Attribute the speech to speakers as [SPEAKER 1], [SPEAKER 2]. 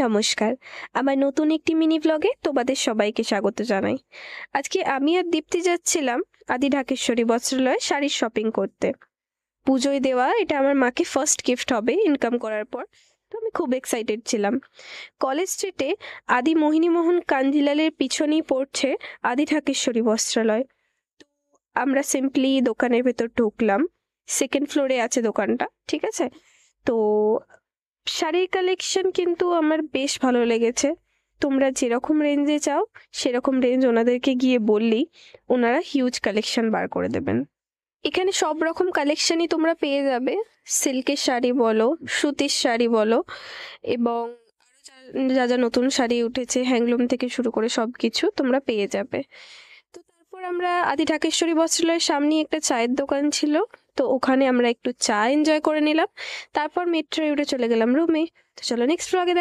[SPEAKER 1] নমস্কার। আমার নতুন একটি মিনি ভ্লগে তোমাদের সবাইকে স্বাগত জানাই। আজকে আমি আর দীপ্তি যাচ্ছিলাম আদি ঢাকেশ্বরী বস্ত্রালয়ে শাড়ির শপিং করতে। পুজোয় দেওয়া এটা আমার মাকে ফার্স্ট গিফট হবে ইনকাম করার পর। তো আমি খুব এক্সাইটেড ছিলাম। কলেজ স্ট্রিটে আদি মোহিনীমোহন কাঞ্জিলালের পিছনেই পড়ছে আদি ঢাকেশ্বরী বস্ত্রালয়। তো আমরা সিম্পলি দোকানের ভেতর ঢুকলাম। সেকেন্ড ফ্লোরে আছে দোকানটা, ঠিক আছে? তো শাড়ির কালেকশন কিন্তু আমার বেশ ভালো লেগেছে। তোমরা যেরকম রেঞ্জে চাও সেরকম রেঞ্জ ওনাদেরকে গিয়ে বললেই ওনারা হিউজ কালেকশন বার করে দেবেন। এখানে সব রকম কালেকশনই তোমরা পেয়ে যাবে। সিল্কের শাড়ি বলো, সুতির শাড়ি বলো, এবং যা যা নতুন শাড়ি উঠেছে হ্যান্ডলুম থেকে শুরু করে সব কিছু তোমরা পেয়ে যাবে। তো তারপর আমরা আদি ঢাকেশ্বরী বস্ত্রালয়ের সামনে একটা চায়ের দোকান ছিল, তো ওখানে আমরা একটু চা এনজয় করে নিলাম। তারপর মেট্রো উঠে চলে গেলাম রুমে। তো চলো নেক্সট ব্লগে